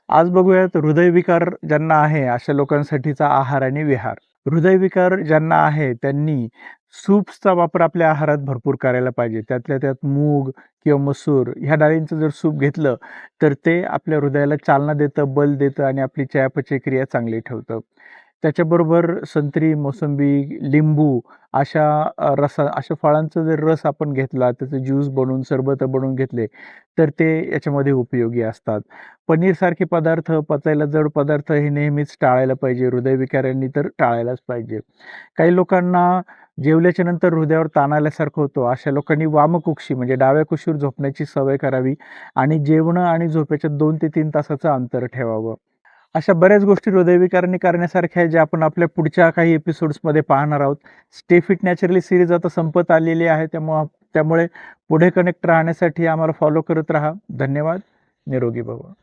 आज बघूयात हृदयविकार ज्यांना आहे अशा लोकांसाठीचा आहार आणि विहार. हृदयविकार ज्यांना आहे त्यांनी सूप्सचा वापर आपल्या आहारात भरपूर करायला पाहिजे. त्यातल्या त्यात मूग किंवा मसूर ह्या डाळींचं जर सूप घेतलं, तर ते आपल्या हृदयाला चालना देतं, बल देतं आणि आपली चयापचय क्रिया चांगली ठेवतं. त्याच्याबरोबर संत्री, मोसंबी, लिंबू अशा फळांचा जर रस आपण घेतला, त्याचे ज्यूस बनवून, सरबत बनवून घेतले, तर ते याच्यामध्ये उपयोगी असतात. पनीरसारखे पदार्थ, पचायला जड पदार्थ हे नेहमीच टाळायला पाहिजे. हृदयविकारांनी तर टाळायलाच पाहिजे. काही लोकांना जेवल्याच्या नंतर हृदयावर ताण आल्यासारखं होतं. अशा लोकांनी वामकुक्षी म्हणजे डाव्या कुशीवर झोपण्याची सवय करावी आणि जेवणं आणि झोपेच्या 2 ते 3 तासाचं अंतर ठेवावं. अशा बऱ्याच गोष्टी हृदयविकारांनी करण्यासारख्या आहेत, ज्या आपण आपल्या पुढच्या काही एपिसोड्समध्ये पाहणार आहोत. स्टे फिट नॅचरली सीरीज आता संपत आलेली आहे. त्यामुळे पुढे कनेक्ट राहण्यासाठी आम्हाला फॉलो करत राहा. धन्यवाद. निरोगी भवा.